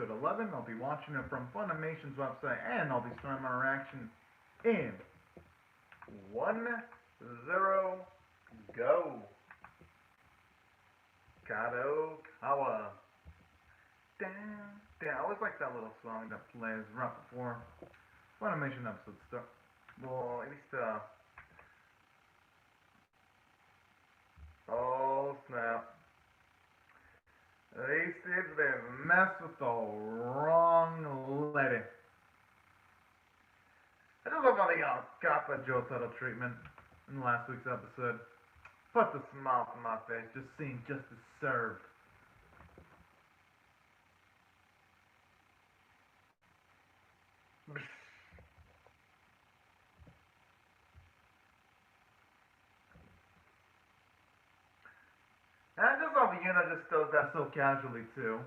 episode 11. I'll be watching it from Funimation's website, and I'll be starting my reaction in 1-0, go. Kadokawa. Damn, I always like that little song that plays right before Funimation episodes start. Well, at least, oh snap. They said they messed with the wrong lady. I just love how they got the Joe Tuttle treatment in last week's episode. Put the smile on my face, just seeing justice served. And I just love Yuna just does that so casually too.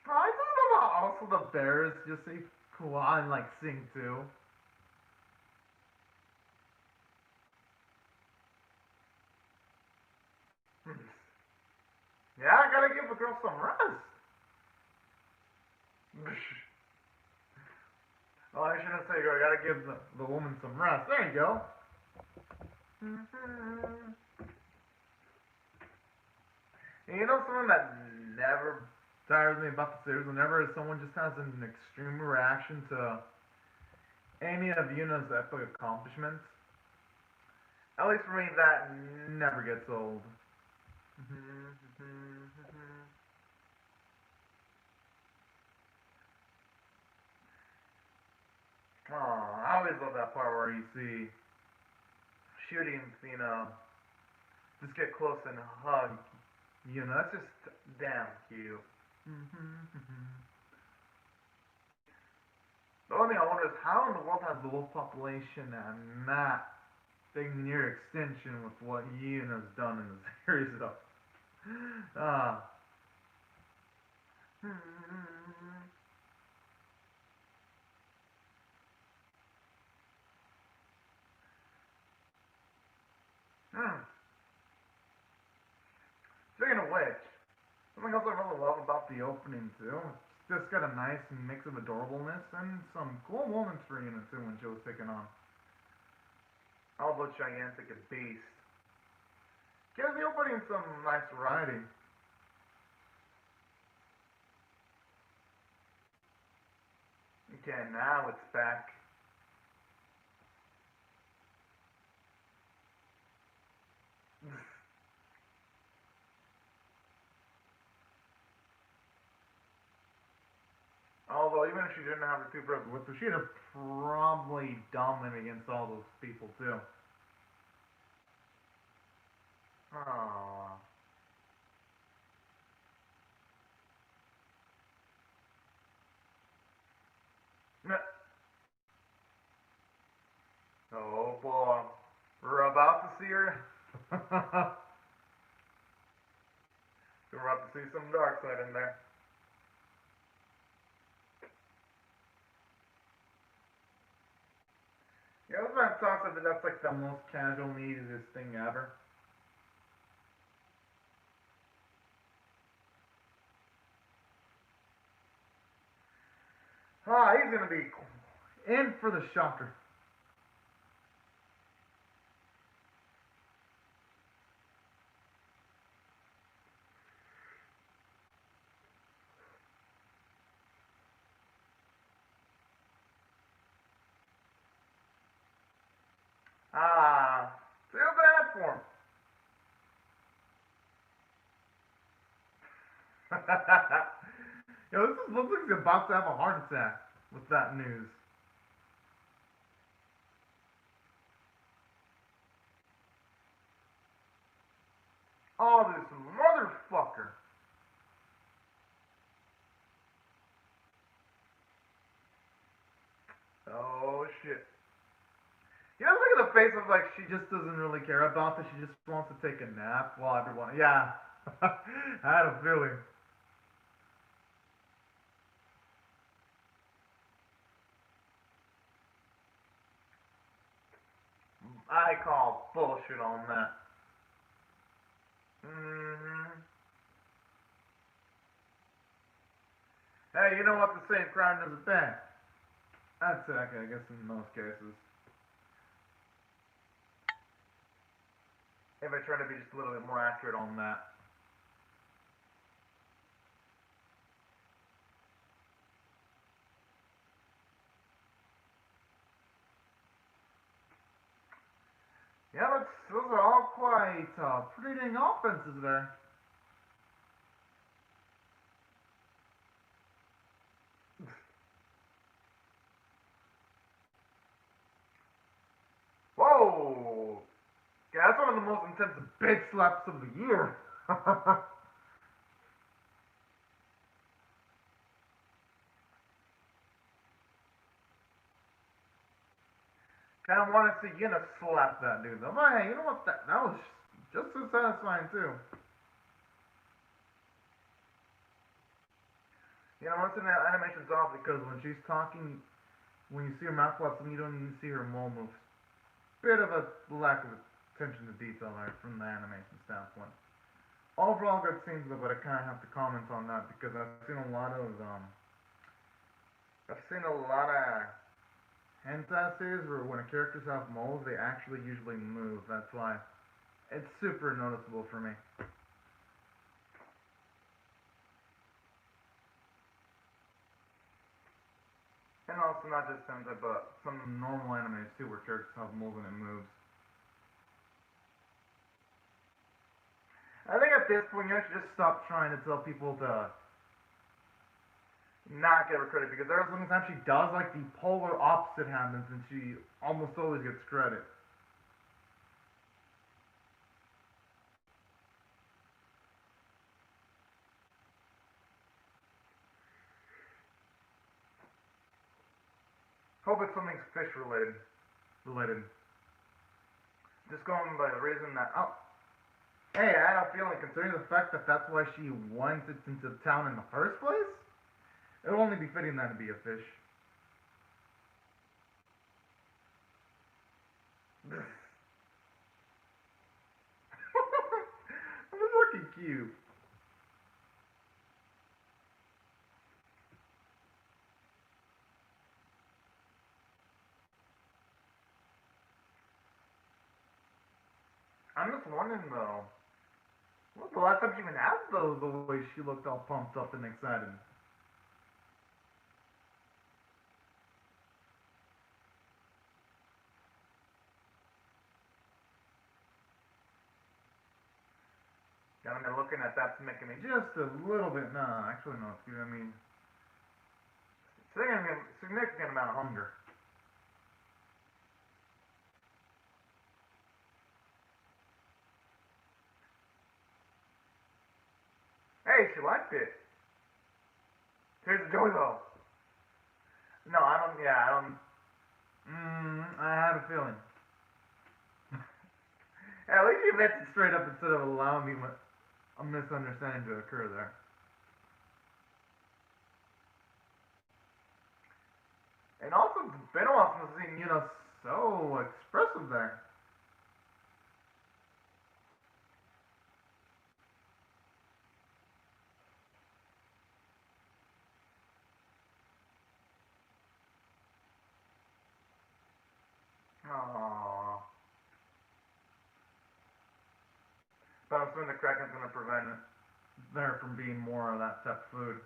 I thought about also the bears just say Kua and like sing too. Yeah, I gotta give a girl some rest. Oh, I shouldn't say I gotta give the woman some rest. There you go. And you know something that never tires me about the series? Whenever someone just has an extreme reaction to any of Yuna's epic accomplishments, at least for me, that never gets old. Oh, I always love that part where you see shooting, just get close and hug. That's just damn cute. The only thing I wonder is how in the world has the wolf population and not big near extinction with what Yuna's done in the series though. Ah. Speaking of which, something else I really love about the opening too, it's just got a nice mix of adorableness and some cool moments for Yuna too when Joe's taking on all but gigantic and beast. Gives the opening some nice variety. Okay, now it's back. Although, even if she didn't have her two brothers with her, she'd have probably dominated against all those people, too. Aww. Oh, boy. We're about to see her. We're about to see some dark side in there. Yeah, this man talks about that's like the most casual, neatest thing ever. Ah, he's gonna be in for the shocker. Ah, feel bad for him. Yo, this looks like he's about to have a heart attack with that news. Oh, this motherfucker. Oh, shit. You know, look at the face of like she just doesn't really care about this. She just wants to take a nap while everyone. Yeah, I had a feeling. I call bullshit on that. Mm-hmm. Hey, you know what? The same crime doesn't pay. That's it, I guess, in most cases. If I try to be just a little bit more accurate on that. Yeah, those are all quite pretty dang offenses there. Whoa! Yeah, that's one of the most intense big slaps of the year. Kind of want to see Yuna slap that dude though. But hey, you know what? That was just as satisfying too. You know, once in that animation's off because when she's talking, when you see her mouth flaps and you don't even see her mole moves. Bit of a lack of attention to detail there from the animation standpoint. Overall good scenes though, but I kind of have to comment on that because I've seen a lot of hentai series where when a character's have moles, they actually usually move. That's why it's super noticeable for me. And also not just hentai, but some normal animes too, where characters have moles and it moves. I think at this point you should just stop trying to tell people to not give her credit because there are sometimes she does like the polar opposite happens and she almost always gets credit. Hope it's something fish related. Just going by the reason that hey, I had a feeling considering the fact that that's why she went into town in the first place. It would only be fitting that to be a fish. I'm just looking cute. I'm just wondering though, when's the last time she even had the way she looked all pumped up and excited? I mean, looking at that's making me just a little bit. No, actually, no. Excuse me. I mean, significant amount of hunger. Hey, she liked it. Here's the joy though. No, I don't. Yeah, I don't. I had a feeling. At least you meant it straight up instead of allowing me a misunderstanding to occur there. And also, it's been a while since I've seen so expressive there. Aww. But I'm assuming the Kraken's gonna prevent it there from being more of that type of food.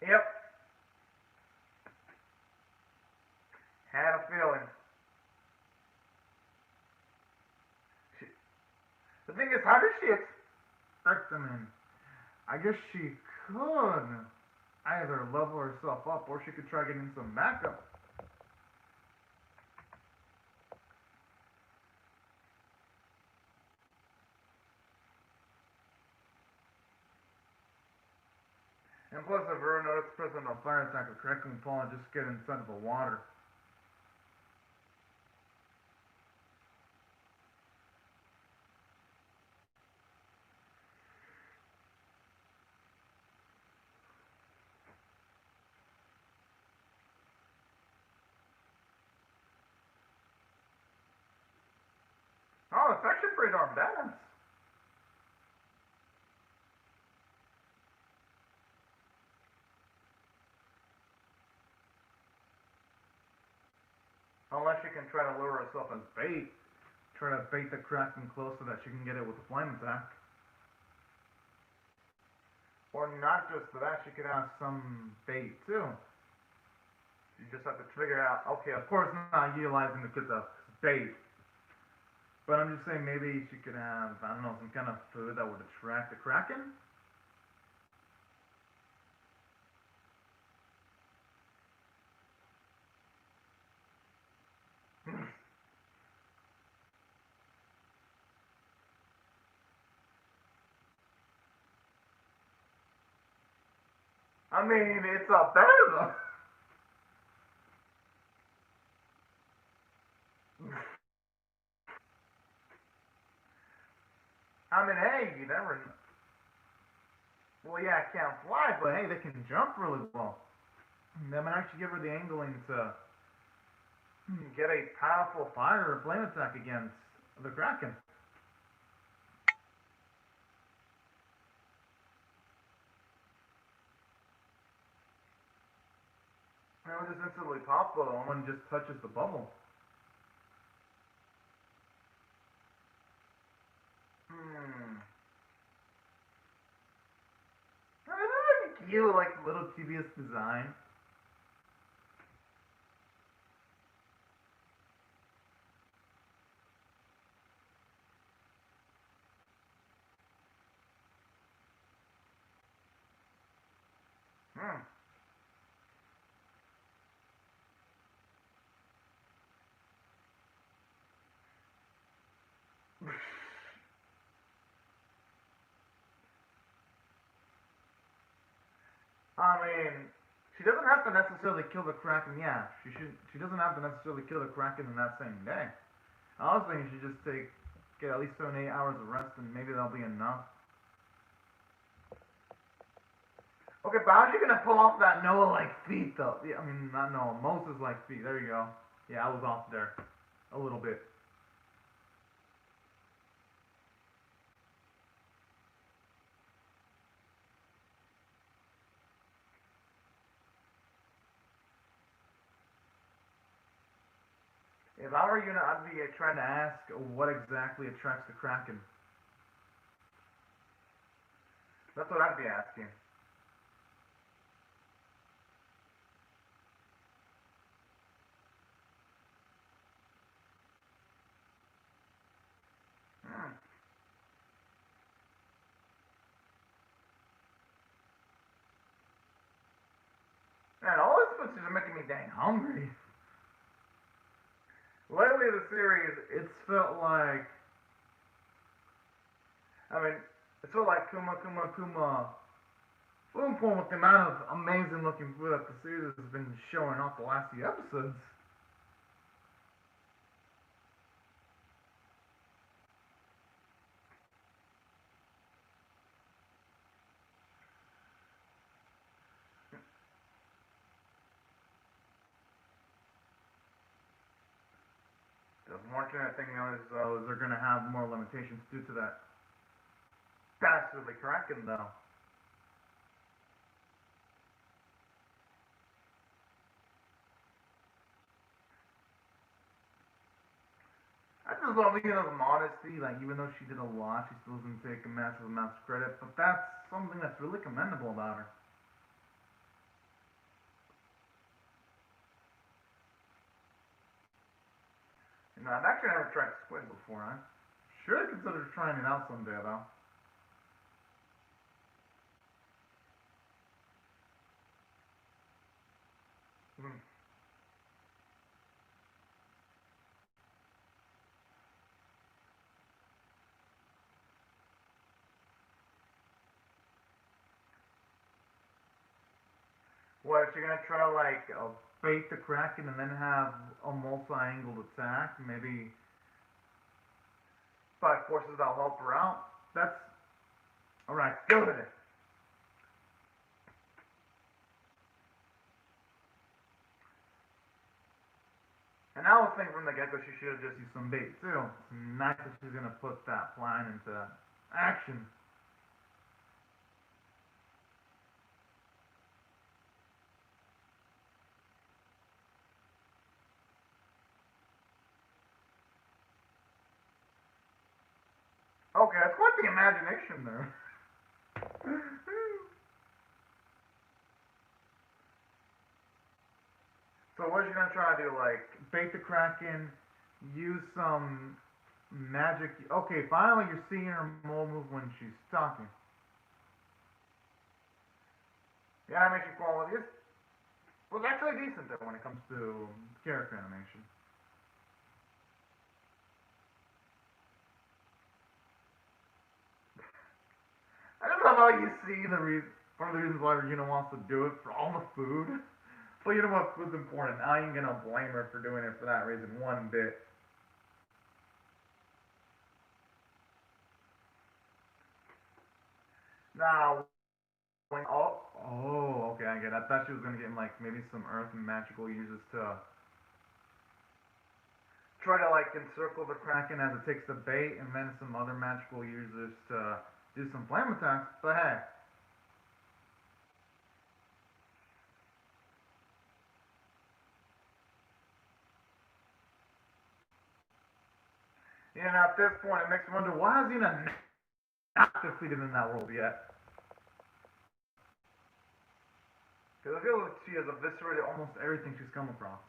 Yep. Had a feeling. She, the thing is, how did she expect them in? I guess she could either level herself up or she could try getting some backup. And plus, if her notice present a fire attack with Kraken Paul and just get inside of the water. pretty darn badass. Unless she can try to lure herself as bait. Try to bait the Kraken close so that she can get it with a flame attack. Or not just that, she could have some bait too. You just have to figure out, okay, of course not utilizing the kids as bait. But I'm just saying maybe she could have, I don't know, some kind of food that would attract the Kraken? I mean, it's a better I mean, hey, you never. Well, yeah, I can't fly, but hey, they can jump really well. They might actually give her the angling to get a powerful fire or flame attack against the Kraken. And it will just instantly pop though when it just touches the bubble. I mean, that's like cute, like little tedious design. Hmm. I mean, she doesn't have to necessarily kill the Kraken. Yeah, she should. She doesn't have to necessarily kill the Kraken in that same day. I was thinking she should just get at least 7 8 hours of rest, and maybe that'll be enough. Okay, but how's she gonna pull off that Noah-like feat, though? Yeah, I mean, not Noah, Moses-like feat. There you go. Yeah, I was off there a little bit. If I were you, I'd be trying to ask what exactly attracts the Kraken. That's what I'd be asking. Hmm. Man, all these foods are making me dang hungry. Lately, the series, it's felt like. I mean, it's felt like Kuma Kuma Kuma. Food porn with the amount of amazing looking food that the series has been showing off the last few episodes. The unfortunate thing is they're going to have more limitations due to that dastardly Kraken, though. I just love the modesty. Like, even though she did a lot, she still doesn't take a massive amount of credit. But that's something that's really commendable about her. You know, I've actually never tried squid before. I should consider trying it out someday, though. Hmm. What, if you're gonna try to, like, bait the Kraken and then have a multi-angled attack? Maybe five forces that'll help her out? That's. Alright, go with it. And now I was thinking from the get-go she should have just used some bait too. It's nice that she's gonna put that plan into action. Okay, that's quite the imagination there. So what are you gonna try to do? Like bait the Kraken, use some magic. Okay, finally you're seeing her move when she's talking. The animation quality is was actually decent there when it comes to character animation. I just love how you see the reason. One of the reasons why Regina wants to do it for all the food. But you know what? Food's important. I ain't gonna blame her for doing it for that reason one bit. Now, when okay, I get it. I thought she was gonna get like maybe some earth and magical uses to try to like encircle the Kraken as it takes the bait, and then some other magical users to do some flame attacks. But hey, you know, at this point, it makes me wonder why is Xena not defeated in that world yet? Because I feel like she has eviscerated almost everything she's come across.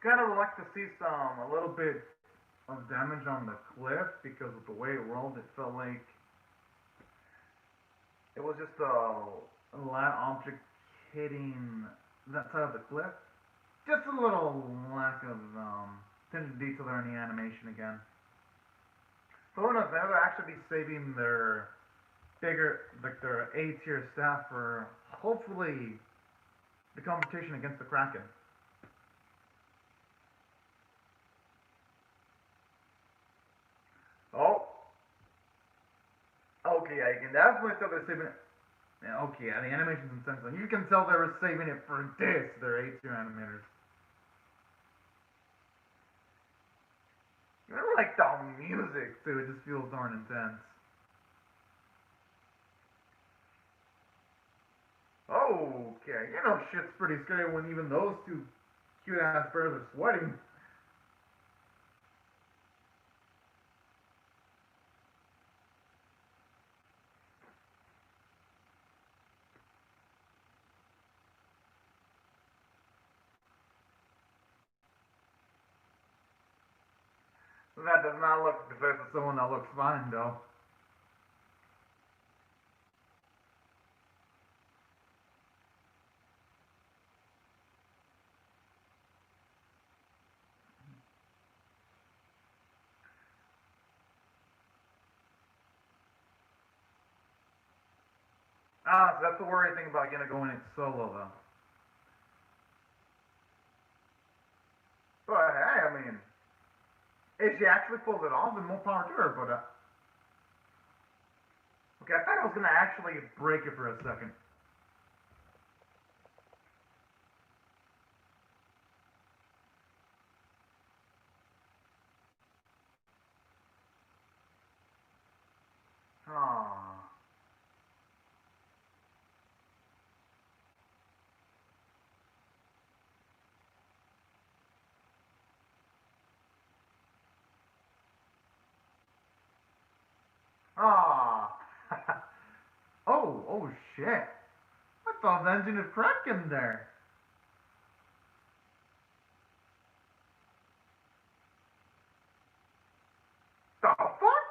Kind of would like to see some a little bit of damage on the cliff because of the way it rolled. It felt like it was just a light object hitting that side of the cliff. Just a little lack of attention to detail there in the animation again. So who knows? Maybe they'll actually be saving their bigger, like their A tier staff for hopefully the competition against the Kraken. Oh, okay, yeah, you can definitely tell they're saving it. Yeah, okay, yeah, the animation's intense. You can tell they were saving it for this. They're A tier animators. I really like the music too. It just feels darn intense. Okay, you know shit's pretty scary when even those two cute ass birds are sweating. That does not look the face of someone that looks fine though. Ah, so that's the worrying thing about gonna going it solo though. But hey, I mean, if she actually pulls it off, then more power to her. But okay, I thought I was gonna actually break it for a second. Ah, ah. Oh shit! I thought the engine had cracked in there. The fuck?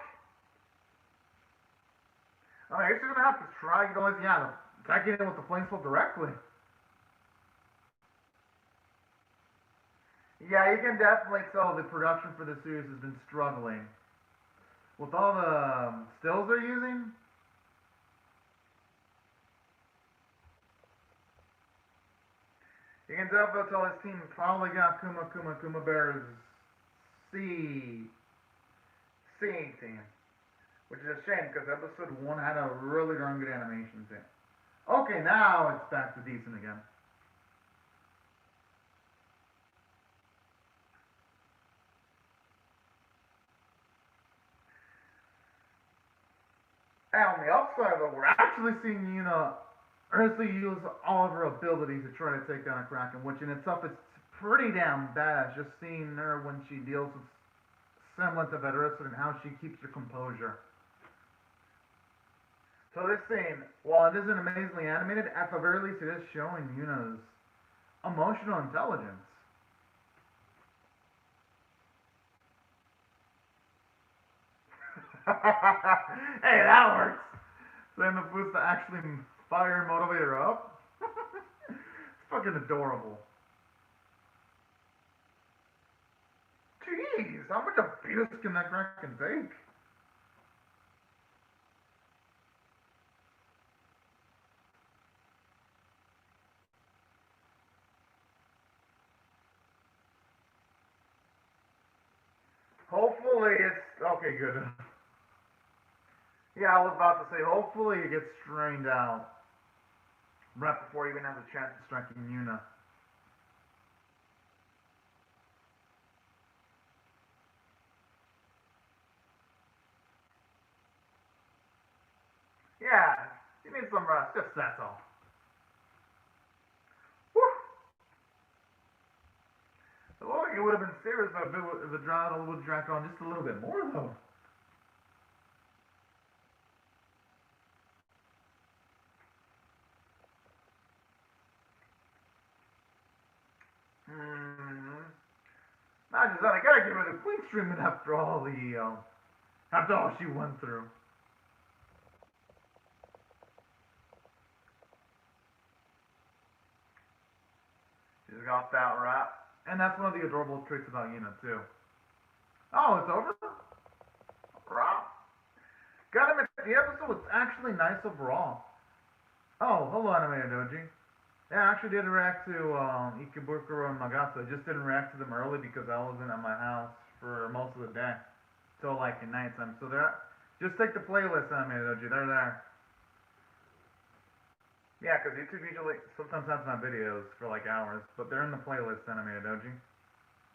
I mean, I guess you're gonna have to try, yeah, attacking it with the flamethrower directly. Yeah, you can definitely tell the production for the series has been struggling with all the stills they're using. means Alpha told his team probably got Kuma Kuma Kuma Bear's C team. Which is a shame because episode 1 had a really darn good animation too. Okay, now it's back to decent again. And on the upside though, we're actually seeing Yuna earnestly use all of her abilities to try to take down a Kraken, which in itself is pretty damn badass. Just seeing her when she deals with semblance of adversity and how she keeps her composure. So this scene, while it isn't amazingly animated, at the very least it is showing Yuna's emotional intelligence. Hey, that works. Then the boost to actually fire and motivate her up. It's fucking adorable. Jeez, how much abuse can that Kraken take? Hopefully it's okay. Good. Yeah, I was about to say. Hopefully it gets strained out right before he even has a chance of striking Yuna. Yeah, he needs some rest. Just that's all. Whew. Well, it would have been serious if the drought would drag on just a little bit more, though. Hmm. Not just that, I gotta give her the queen treatment after all she went through. She's got that right. And that's one of the adorable traits about Yuna, too. Oh, it's over? Wow. Gotta admit, the episode was actually nice overall. Oh, hello, Animated Doji. Yeah, I actually did react to Ikebukuro and Magata. I just didn't react to them early because I wasn't at my house for most of the day. Till like at nighttime. So they're just take the playlist, Animated Doji. They're there. Yeah, because YouTube usually sometimes has my videos for like hours, but they're in the playlist, Animated Doji.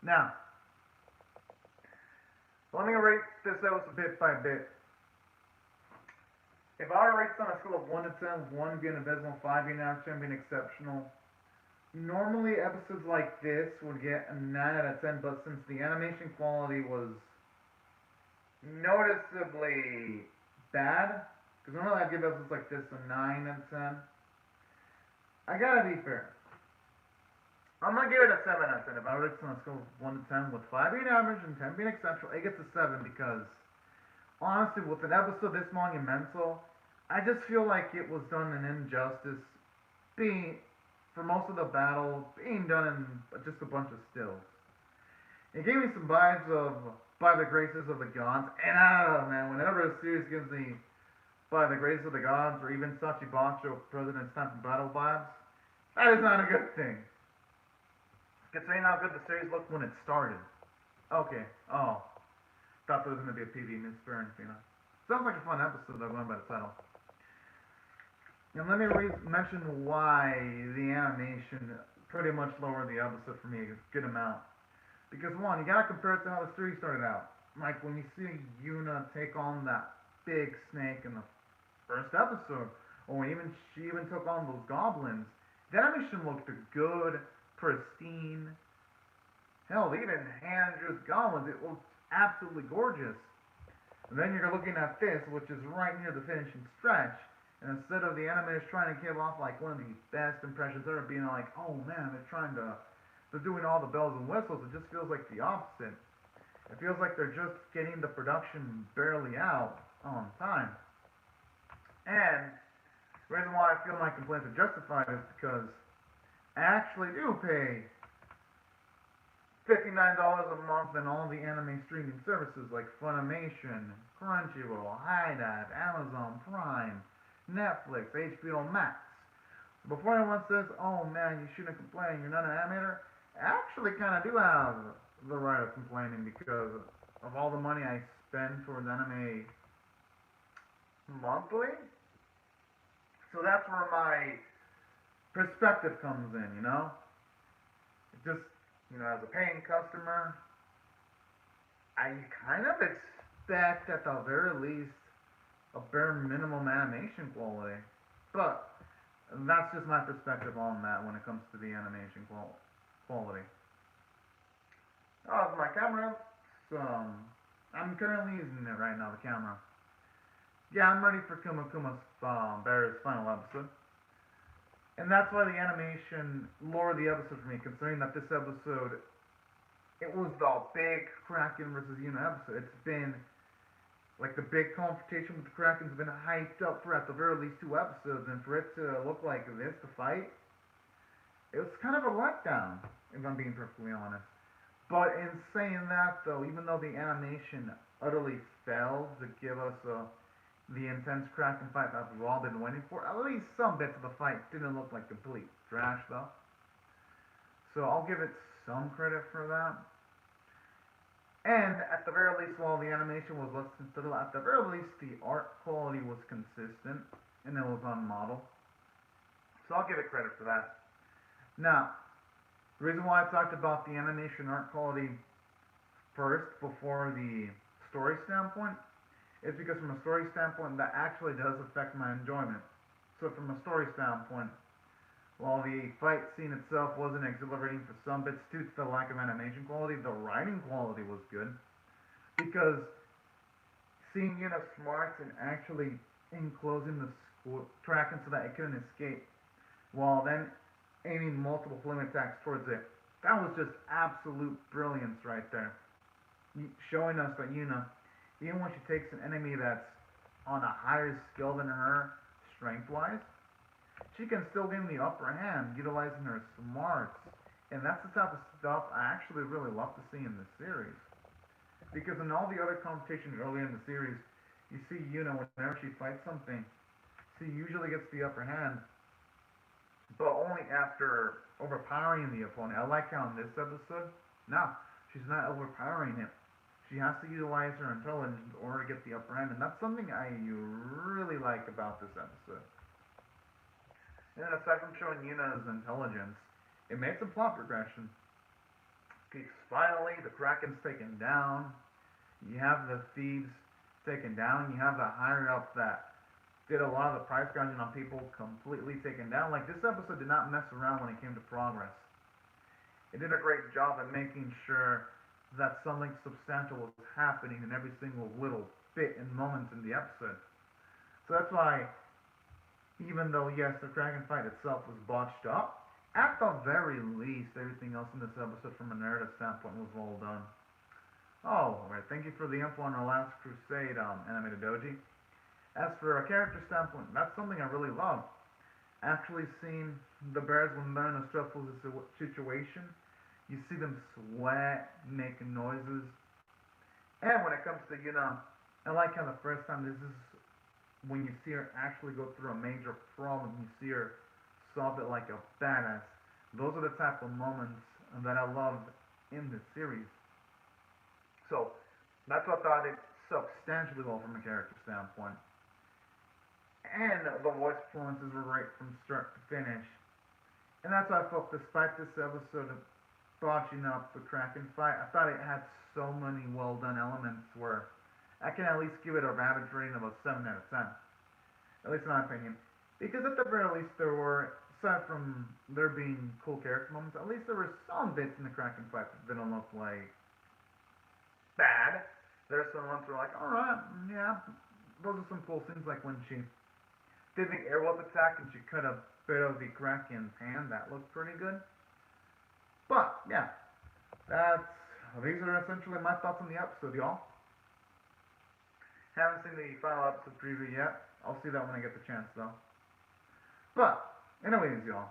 Now, let me rate this out bit by bit. If I were to rate this on a scale of 1 to 10, 1 being abysmal, 5 being average, 10 being exceptional, normally episodes like this would get a 9 out of 10, but since the animation quality was noticeably bad, because normally I'd give episodes like this a 9 out of 10, I gotta be fair. I'm gonna give it a 7 out of 10. If I rate this on a scale of 1 to 10, with 5 being average and 10 being exceptional, it gets a 7 because honestly, with an episode this monumental, I just feel like it was done an injustice being, for most of the battle, being done in just a bunch of stills. It gave me some vibes of By the Graces of the Gods, and I don't know, man, whenever a series gives me By the Graces of the Gods, or even Sachibacho, President's Time for Battle vibes, that is not a good thing. Considering how good the series looked when it started. Okay, oh. Thought there was going to be a PV Inspiring, you know. Sounds like a fun episode, though, going by the title. And let me mention why the animation pretty much lowered the episode for me a good amount. Because, one, you gotta compare it to how the series started out. Like, when you see Yuna take on that big snake in the first episode, or when she even took on those goblins, the animation looked good, pristine. Hell, even Andrew's goblins, it looked absolutely gorgeous. And then you're looking at this, which is right near the finishing stretch, and instead of the animators trying to give off like one of the best impressions ever, being like, oh man, they're doing all the bells and whistles, it just feels like the opposite. It feels like they're just getting the production barely out on time. And the reason why I feel my complaints are justified is because I actually do pay $59 a month in all the anime streaming services like Funimation, Crunchyroll, HiDive, Amazon Prime, Netflix, HBO Max. Before anyone says, "Oh man, you shouldn't complain, you're not an animator," I actually kind of do have the right of complaining because of all the money I spend towards anime monthly. So that's where my perspective comes in, you know? It just, as a paying customer, I kind of expect at the very least a bare minimum animation quality. But that's just my perspective on that when it comes to the animation quality. Oh, my camera. So, I'm currently using it right now, the camera. Yeah, I'm ready for Kuma Kuma Bear's final episode. And that's why the animation lowered the episode for me, considering that this episode, it was the big Kraken versus Yuna episode. It's been, like, the big confrontation with the Kraken's been hyped up for at the very least 2 episodes, and for it to look like this, the fight, it was kind of a letdown, if I'm being perfectly honest. But in saying that, though, even though the animation utterly failed to give us the intense Kraken fight that we've all been waiting for, at least some bits of the fight didn't look like complete trash, though. So I'll give it some credit for that. And at the very least, while the animation was less than subtle, at the very least the art quality was consistent and it was on model. So I'll give it credit for that. Now, the reason why I talked about the animation art quality first before the story standpoint is because from a story standpoint that actually does affect my enjoyment. So from a story standpoint, while the fight scene itself wasn't exhilarating for some bits due to the lack of animation quality, the writing quality was good because seeing Yuna smart and actually enclosing the Kraken so that it couldn't escape, while then aiming multiple flame attacks towards it, that was just absolute brilliance right there. Showing us that Yuna, even when she takes an enemy that's on a higher skill than her, strength-wise, she can still gain the upper hand utilizing her smarts. And that's the type of stuff I actually really love to see in the series. Because in all the other competitions earlier in the series, you see Yuna, whenever she fights something, she usually gets the upper hand, but only after overpowering the opponent. I like how in this episode, no, she's not overpowering him. She has to utilize her intelligence in order to get the upper hand, and that's something I really like about this episode. And then aside from showing Yuna's intelligence, it made some plot progression. Because finally, the Kraken's taken down. You have the thieves taken down. You have the higher ups that did a lot of the price gouging on people completely taken down. Like, this episode did not mess around when it came to progress. It did a great job at making sure that something substantial was happening in every single little bit and moment in the episode. So that's why, even though, yes, the Kraken fight itself was botched up, at the very least, everything else in this episode from a narrative standpoint was well done. Oh, alright, thank you for the info on our Last Crusade animated doji. As for a character standpoint, that's something I really love. Actually seeing the bears when they're in a stressful situation, you see them sweat, make noises. And when it comes to, I like how the first time this is when you see her actually go through a major problem, you see her solve it like a badass. Those are the type of moments that I love in the series. So, that's what I thought it substantially well from a character standpoint. And the voice performances were great from start to finish. And that's why I felt, despite this episode of botching up the Kraken fight, I thought it had so many well done elements where I can at least give it a ravage rating of a 7 out of 10. At least in my opinion. Because at the very least there were, aside from there being cool character moments, at least there were some bits in the Kraken fight that didn't look like bad. There's some ones where like, alright, yeah, those are some cool scenes, like when she did the airwolf attack and she cut a bit of the Kraken's hand. That looked pretty good. But, yeah, these are essentially my thoughts on the episode, y'all. Haven't seen the final episode preview yet. I'll see that when I get the chance, though. But, anyways, y'all,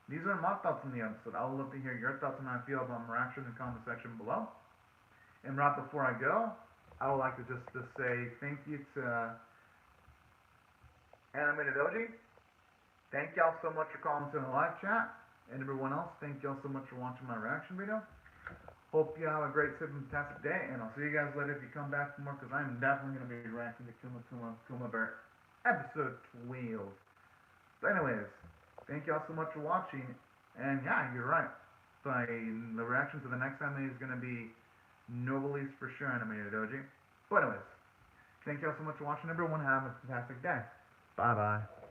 these are my thoughts on the episode. I would love to hear your thoughts on how I feel about my reaction in the comment section below. And right before I go, I would like to just say thank you to Animated OG Thank y'all so much for commenting in the live chat. And everyone else, thank y'all so much for watching my reaction video. Hope you have a great, fantastic day, and I'll see you guys later if you come back for more, because I'm definitely going to be reacting to Kuma Kuma Kuma Bear episode 12. So anyways, thank y'all so much for watching, and yeah, you're right. The reaction to the next anime is going to be Nobody's for sure animated, Doji. But anyways, thank y'all so much for watching, everyone. Have a fantastic day. Bye-bye.